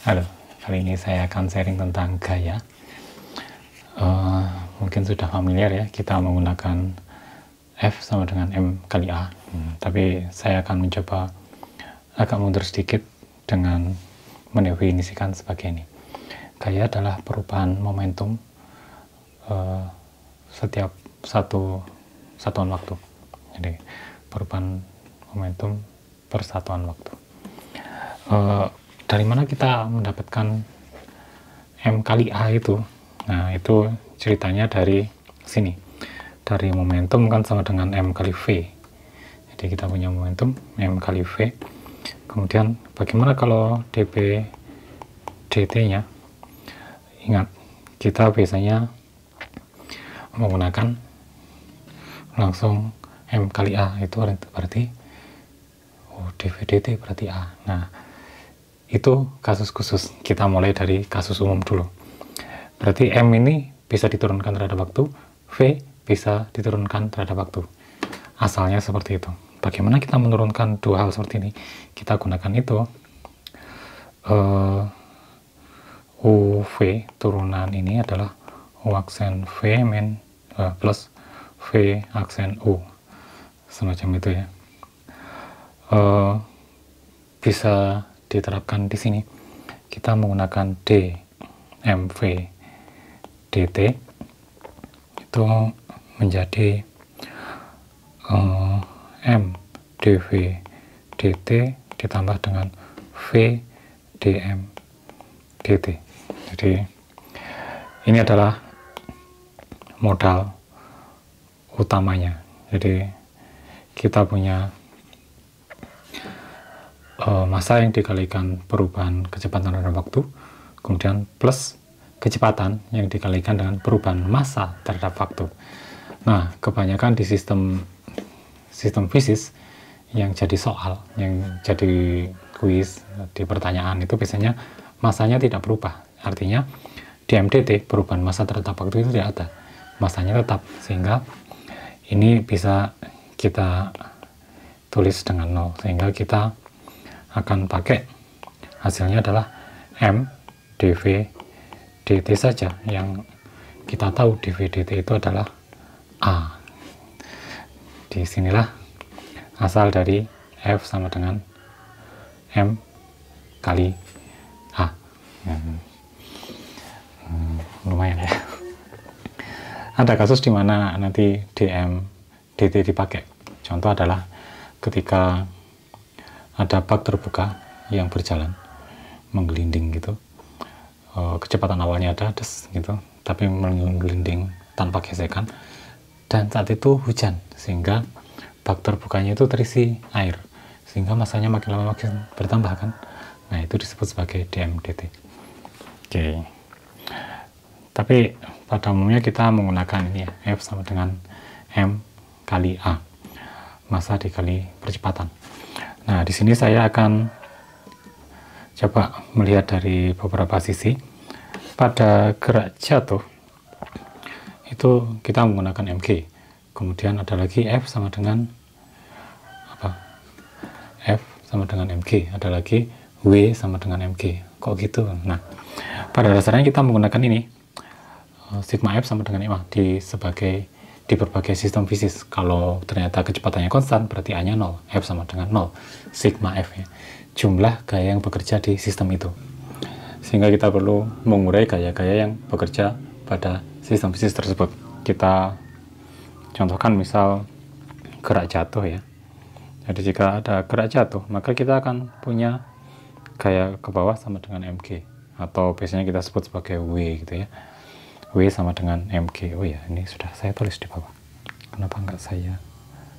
Halo, kali ini saya akan sharing tentang gaya. Mungkin sudah familiar ya, kita menggunakan F sama dengan M kali A. Tapi saya akan mencoba agak mundur sedikit dengan mendefinisikan sebagai ini. Gaya adalah perubahan momentum setiap satuan waktu. Jadi perubahan momentum per satuan waktu. Dari mana kita mendapatkan M kali A itu? Nah, itu ceritanya dari sini. Dari momentum kan sama dengan M kali V. Jadi kita punya momentum M kali V. Kemudian bagaimana kalau dB dt-nya? Ingat, kita biasanya menggunakan langsung M kali A, itu berarti dV dt berarti A. Nah, itu kasus khusus. Kita mulai dari kasus umum dulu. Berarti M ini bisa diturunkan terhadap waktu, V bisa diturunkan terhadap waktu. Asalnya seperti itu. Bagaimana kita menurunkan dua hal seperti ini? Kita gunakan itu UV turunan ini adalah U aksen V plus V aksen U, semacam itu ya. Bisa diterapkan di sini. Kita menggunakan D MV dt itu menjadi M dV dt ditambah dengan V dm dt. Jadi ini adalah modal utamanya. Jadi kita punya masa yang dikalikan perubahan kecepatan terhadap waktu, kemudian plus kecepatan yang dikalikan dengan perubahan massa terhadap waktu. Nah, kebanyakan di sistem fisis yang jadi soal, yang jadi kuis di pertanyaan itu biasanya massanya tidak berubah. Artinya dm dt perubahan massa terhadap waktu itu tidak ada, massanya tetap, sehingga ini bisa kita tulis dengan 0, sehingga kita akan pakai hasilnya adalah M dV dt saja, yang kita tahu dV dt itu adalah A. Disinilah asal dari F sama dengan M kali A. Lumayan ya. Ada kasus di mana nanti dm dt dipakai. Contoh adalah ketika ada bak terbuka yang berjalan menggelinding gitu, kecepatan awalnya ada gitu, tapi menggelinding tanpa gesekan, dan saat itu hujan sehingga bak terbukanya itu terisi air, sehingga masanya makin lama makin bertambah kan. Nah, itu disebut sebagai dm dt. Oke. Tapi pada umumnya kita menggunakan ini ya, F sama dengan M kali A, massa dikali percepatan. Nah, di sini saya akan coba melihat dari beberapa sisi. Pada gerak jatuh itu kita menggunakan mg. Kemudian ada lagi F sama dengan apa? F sama dengan mg. Ada lagi W sama dengan mg. Kok gitu? Nah, pada dasarnya kita menggunakan ini sigma F sama dengan MA di berbagai sistem fisis. Kalau ternyata kecepatannya konstan, berarti A-nya 0, F sama dengan 0, sigma F ya, jumlah gaya yang bekerja di sistem itu. Sehingga kita perlu mengurai gaya-gaya yang bekerja pada sistem fisis tersebut. Kita contohkan misal gerak jatuh ya. Jadi jika ada gerak jatuh, maka kita akan punya gaya ke bawah sama dengan mg, atau biasanya kita sebut sebagai W gitu ya. W sama dengan mg. Oh ya, ini sudah saya tulis di bawah. Kenapa enggak saya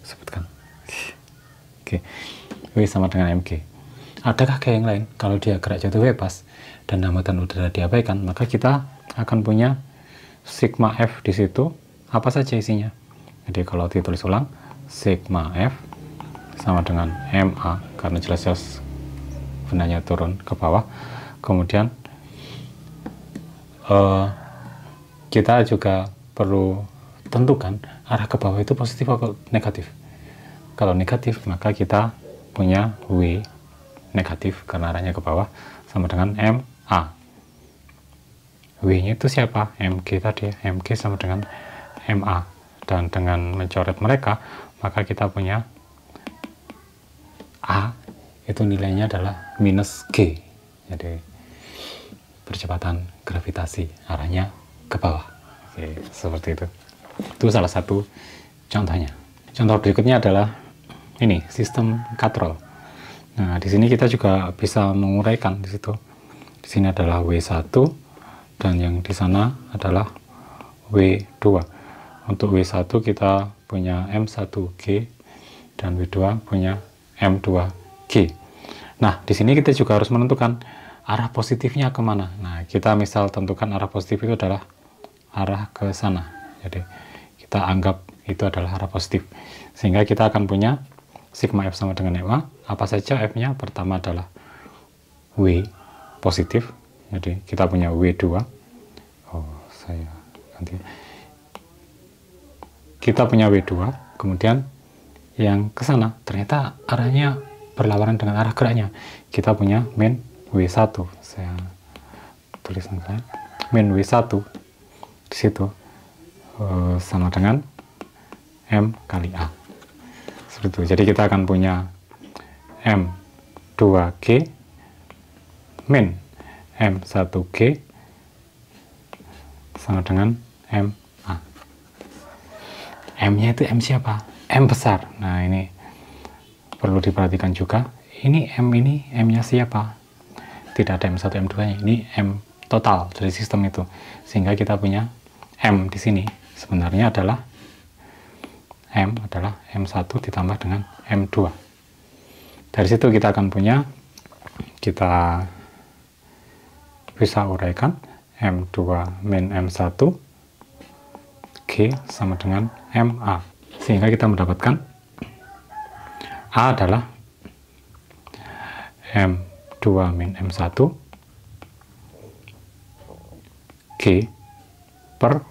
sebutkan? Oke. W sama dengan mg. Adakah gaya yang lain? Kalau dia gerak jatuh bebas dan hambatan udara diabaikan, maka kita akan punya sigma F di situ. Apa saja isinya? Jadi kalau ditulis ulang, sigma F sama dengan MA, karena jelas-jelas benarnya turun ke bawah. Kemudian kita juga perlu tentukan arah ke bawah itu positif atau negatif. Kalau negatif, maka kita punya W negatif karena arahnya ke bawah, sama dengan MA. W-nya itu siapa? MG tadi, MG sama dengan MA. Dan dengan mencoret mereka, maka kita punya A itu nilainya adalah minus G. Jadi percepatan gravitasi arahnya ke bawah. Oke, seperti itu. Itu salah satu contohnya. Contoh berikutnya adalah ini, sistem katrol. Nah, di sini kita juga bisa menguraikan di situ. Di sini adalah W1 dan yang di sana adalah W2. Untuk W1 kita punya M1G dan W2 punya M2G. Nah, di sini kita juga harus menentukan arah positifnya kemana. Nah, kita misal tentukan arah positif itu adalah arah ke sana. Jadi, kita anggap itu adalah arah positif. Sehingga kita akan punya sigma F sama dengan MA. Apa saja F-nya? Pertama adalah W positif. Jadi, kita punya W2. Oh, saya ganti. Kita punya W2. Kemudian, yang ke sana, ternyata arahnya berlawanan dengan arah geraknya. Kita punya min W1. Saya tuliskan min W1 di situ sama dengan M kali A. Seperti itu. Jadi kita akan punya M2G min M1G sama dengan MA. M-nya itu M siapa? M besar. Nah, ini perlu diperhatikan juga. Ini M-nya siapa? Tidak ada M1, M2-nya. Ini M total dari sistem itu. Sehingga kita punya M di sini sebenarnya adalah M1 ditambah dengan M2. Dari situ kita akan punya, kita bisa uraikan M2 min M1 G sama dengan MA. Sehingga kita mendapatkan A adalah M2 min M1 G per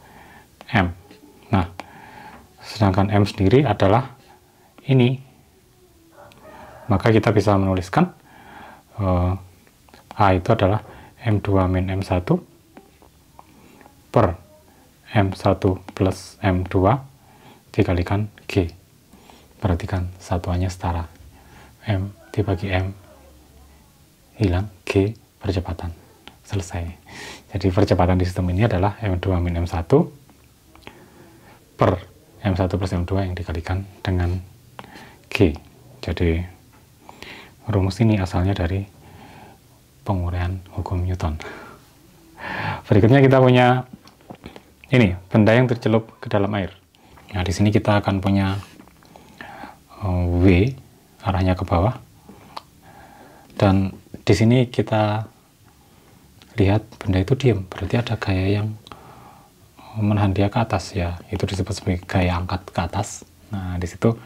M. Nah, sedangkan M sendiri adalah ini. Maka kita bisa menuliskan A itu adalah M2 min M1 per M1 plus M2 dikalikan G. Perhatikan satuannya setara. M dibagi M hilang, G percepatan. Selesai. Jadi percepatan di sistem ini adalah M2 min M1 per M1 plus M2 yang dikalikan dengan G. Jadi rumus ini asalnya dari penguraian hukum Newton. Berikutnya kita punya ini, benda yang tercelup ke dalam air. Nah, di sini kita akan punya W arahnya ke bawah. Dan di sini kita lihat benda itu diam, berarti ada gaya yang menahan dia ke atas, ya. Itu disebut sebagai gaya angkat ke atas. Nah, di situ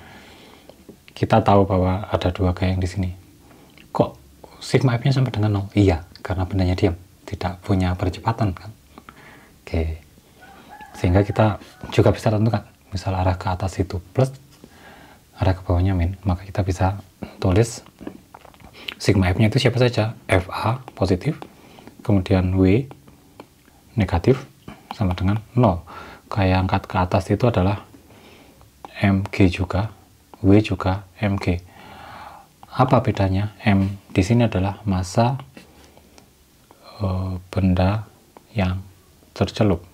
kita tahu bahwa ada dua gaya yang di sini. Kok sigma F-nya sampai dengan 0? Iya, karena bendanya diam, tidak punya percepatan, kan? Oke. Sehingga kita juga bisa tentukan, misal arah ke atas itu plus, arah ke bawahnya min, maka kita bisa tulis sigma F-nya itu siapa saja. FA positif, kemudian W negatif, sama dengan 0. Gaya angkat ke atas itu adalah MG juga, W juga MG. Apa bedanya? M di sini adalah massa benda yang tercelup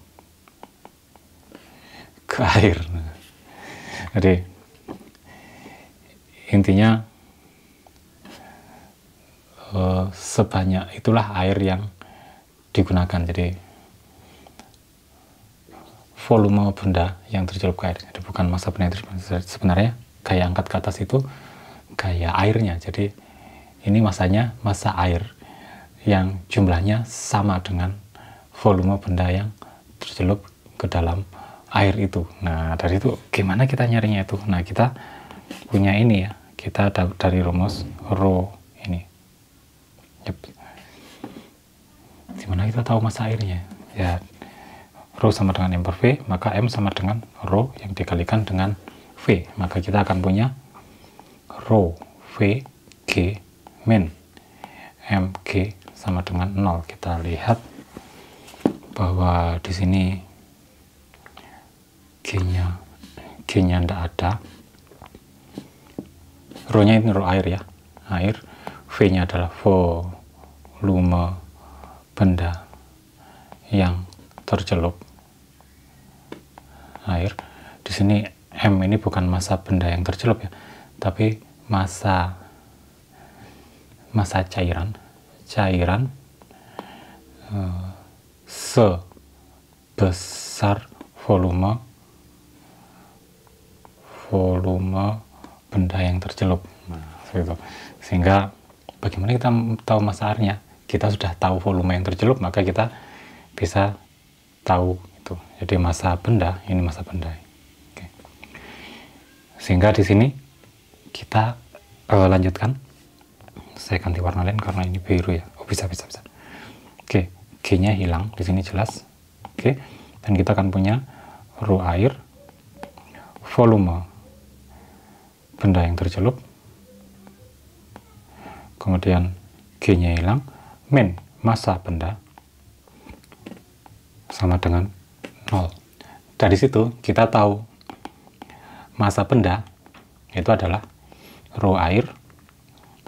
ke air. Jadi intinya sebanyak itulah air yang digunakan. Jadi volume benda yang tercelup ke air. Jadi bukan massa benda yang tercelup. Sebenarnya gaya angkat ke atas itu gaya airnya. Jadi ini massanya massa air yang jumlahnya sama dengan volume benda yang tercelup ke dalam air itu. Nah, dari itu gimana kita nyarinya itu? Nah, kita punya ini ya. Kita dari rumus rho ini. Yep. Dimana kita tahu massa airnya? Ya, rho sama dengan M per V, maka M sama dengan rho yang dikalikan dengan V. Maka kita akan punya rho V G min mg sama dengan 0. Kita lihat bahwa di sini G-nya tidak ada. Rho-nya ini rho air ya, air. V-nya adalah volume benda yang tercelup, air. Di sini M ini bukan massa benda yang tercelup ya, tapi massa cairan sebesar volume benda yang tercelup. Nah, seperti itu. Sehingga bagaimana kita tahu massa airnya? Kita sudah tahu volume yang tercelup, maka kita bisa tahu itu. Jadi massa benda, ini massa benda. Oke. Sehingga di sini kita lanjutkan. Saya ganti warna lain karena ini biru ya. Oh, bisa. Oke, G-nya hilang di sini jelas. Oke. Dan kita akan punya rho air, volume benda yang tercelup. Kemudian G-nya hilang, min massa benda sama dengan 0. Dari situ kita tahu massa benda itu adalah rho air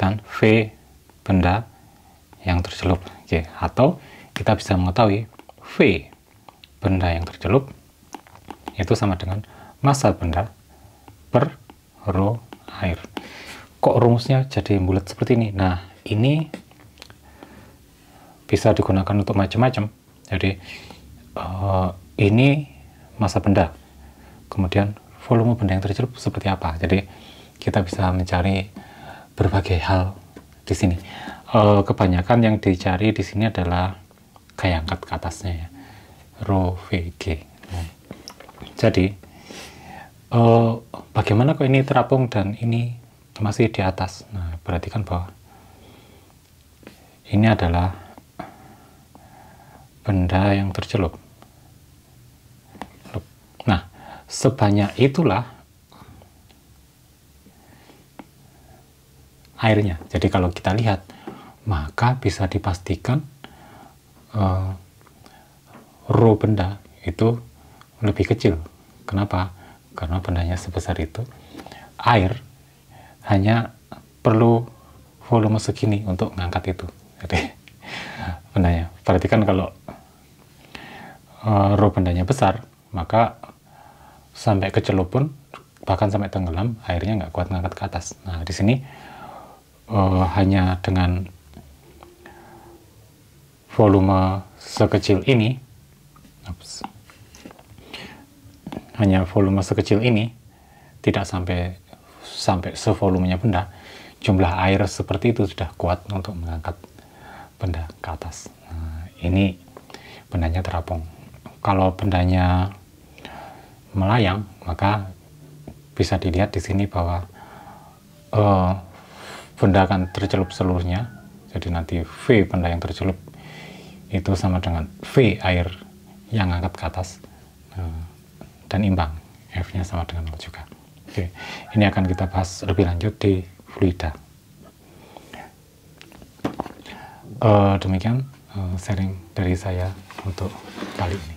dan V benda yang tercelup. Oke, atau kita bisa mengetahui V benda yang tercelup itu sama dengan massa benda per rho air. Kok rumusnya jadi bulat seperti ini? Nah, ini bisa digunakan untuk macam-macam. Jadi ini massa benda, kemudian volume benda yang tercelup seperti apa. Jadi kita bisa mencari berbagai hal di sini. Kebanyakan yang dicari di sini adalah gaya angkat ke atasnya ya, rho Vg. Jadi bagaimana kok ini terapung dan ini masih di atas? Nah, perhatikan bahwa ini adalah benda yang tercelup. Nah, sebanyak itulah airnya. Jadi kalau kita lihat, maka bisa dipastikan rho benda itu lebih kecil. Kenapa? Karena bendanya sebesar itu, air hanya perlu volume segini untuk mengangkat itu. Jadi bendanya, perhatikan kalau rho bendanya besar, maka sampai kecelup pun, bahkan sampai tenggelam, airnya nggak kuat mengangkat ke atas. Nah, di sini hanya dengan volume sekecil ini, tidak sampai sevolumenya benda, jumlah air seperti itu sudah kuat untuk mengangkat benda ke atas. Nah, ini bendanya terapung. Kalau bendanya melayang, maka bisa dilihat di sini bahwa benda akan tercelup seluruhnya. Jadi nanti V benda yang tercelup itu sama dengan V air yang angkat ke atas, dan imbang, F-nya sama dengan 0 juga. Oke, ini akan kita bahas lebih lanjut di fluida. Demikian sharing dari saya untuk kali ini.